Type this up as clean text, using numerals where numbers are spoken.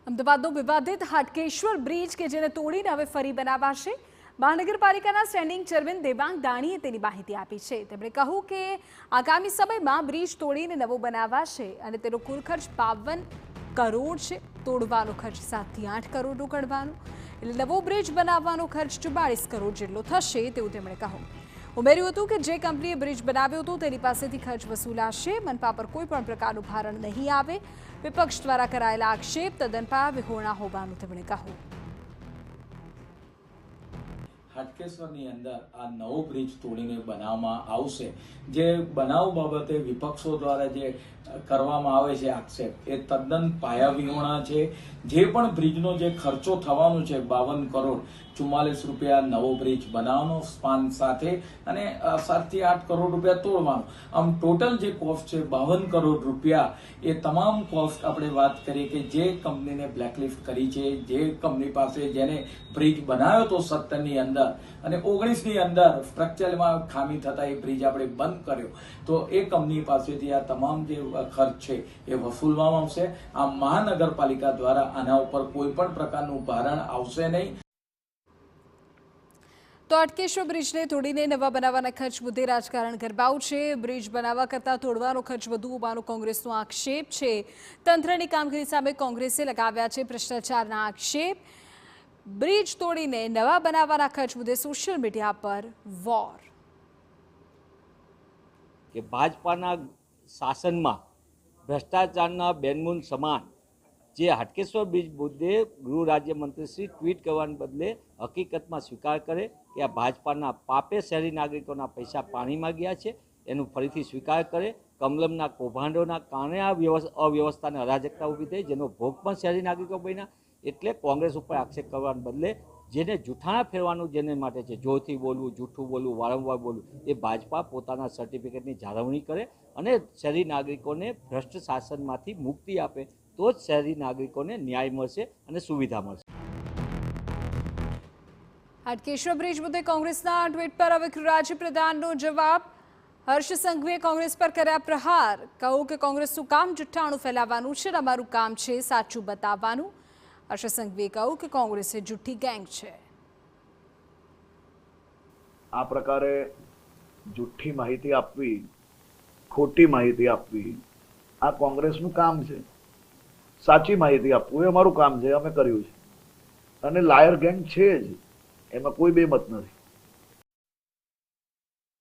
અમદાવાદનો વિવાદિત હાટકેશ્વર બ્રિજ કે જેને તોડીને હવે ફરી બનાવાશે। મહાનગરપાલિકાના સ્ટેન્ડિંગ ચેરમેન દેવાંગ દાણીએ તેની માહિતી આપી છે। તેમણે કહ્યું કે આગામી સમયમાં બ્રિજ તોડીને નવો બનાવાશે અને તેનો કુલ ખર્ચ 52 કરોડ છે। તોડવાનો ખર્ચ 7 થી 8 કરોડનો ગણવાનો, એટલે નવો બ્રિજ બનાવવાનો ખર્ચ 44 કરોડ જેટલો થશે તેવું તેમણે કહ્યું। ઉમેર્યું હતું કે જે કંપનીએ બ્રિજ બનાવ્યો હતો તેની પાસેથી ખર્ચ વસૂલાશે। મનપા પર કોઈ પણ પ્રકારનું ભારણ નહીં આવે। વિપક્ષ દ્વારા કરાયેલા આક્ષેપ તદ્દન પાયાવિહોણા હોવાનું તેમણે કહ્યું। હાટકેશ્વરની અંદર આ નવો બ્રિજ તોડીને બનાવવામાં આવશે। જે બનાવ બાબતે વિપક્ષો દ્વારા જે કરવામાં આવે છે આક્ષેપ, એ તદ્દન પાયાવિહોણા છે। જે પણ બ્રિજનો જે ખર્ચો થવાનો છે 52 કરોડ 44 રૂપિયા નવો બ્રિજ બનાવવાનો સ્પાન સાથે અને 7 થી 8 કરોડ રૂપિયા તોડવાનો, આમ ટોટલ જે કોસ્ટ છે 52 કરોડ રૂપિયા। એ તમામ કોસ્ટ આપણે વાત કરીએ કે જે કંપનીને બ્લેકલિસ્ટ કરી છે, જે કંપની પાસે જેને બ્રિજ બનાવ્યો હતો 17ની અંદર અને 19ની અંદર સ્ટ્રક્ચરમાં ખામી થતા એ બ્રિજ આપણે બંધ કર્યો, તો એ કંપની પાસેથી આ તમામ જે ખર્ચ છે એ વસૂલવામાં આવશે। આ મહાનગરપાલિકા દ્વારા આના ઉપર કોઈ પણ પ્રકારનું ભારણ આવશે નહીં। તો હાટકેશ્વર બ્રિજને તોડીને નવા બનાવવાના ખર્ચ મુદ્દે રાજકારણ ગરમાવું છે। બ્રિજ બનાવવા કરતાં તોડવાનો ખર્ચ વધુ હોવાનો કોંગ્રેસનો આક્ષેપ છે। તંત્રની કામગીરી સામે કોંગ્રેસે લગાવ્યા છે ભ્રષ્ટાચારના આક્ષેપ। બ્રિજ તોડીને નવા બનાવવાના ખર્ચ મુદ્દે સોશિયલ મીડિયા પર વોર। કે ભાજપાના શાસનમાં ભ્રષ્ટાચારના બેનમૂન સમાન જે હાટકેશ્વર બ્રિજ મુદ્દે ગૃહ રાજ્યમંત્રી શ્રી ટ્વીટ કરવાને બદલે હકીકતમાં સ્વીકાર કરે કે આ ભાજપાના પાપે શહેરી નાગરિકોના પૈસા પાણીમાં ગયા છે, એનું ફરીથી સ્વીકાર કરે। કમલમના કૌભાંડોના કારણે આ અવ્યવસ્થા અને અરાજકતા ઊભી થઈ, જેનો ભોગ પણ શહેરી નાગરિકો બન્યા। એટલે કોંગ્રેસ ઉપર આક્ષેપ કરવાને બદલે જેને જૂઠાણા ફેરવાનું જેને માટે છે, જોરથી બોલવું, જૂઠું બોલવું, વારંવાર બોલવું, એ ભાજપા પોતાના સર્ટિફિકેટની જાળવણી કરે અને શહેરી નાગરિકોને ભ્રષ્ટ શાસનમાંથી મુક્તિ આપે, તો જ શહેરી નાગરિકોને ન્યાય મળશે અને સુવિધા મળશે। હાટકેશ્વર બ્રિજ મુદ્દે કોંગ્રેસના ટ્વીટ પર હવે રાજ્ય પ્રધાનનો જવાબ। હર્ષ સંઘવીએ કોંગ્રેસ પર કર્યા પ્રહાર। કહ્યું કે કોંગ્રેસનું કામ જુઠ્ઠાણું ફેલાવવાનું છે, અમારું કામ છે સાચું બતાવવાનું। હર્ષ સંઘવીએ કહ્યું કે કોંગ્રેસે જુઠ્ઠી ગેંગ છે। આ પ્રકારે જુઠ્ઠી માહિતી આપવી, ખોટી માહિતી આપવી, આ કોંગ્રેસનું કામ છે। સાચી માહિતી આપવું એ અમારું કામ છે, અમે કર્યું છે। અને લાયર ગેંગ છે જ, એમાં કોઈ બેમત નથી।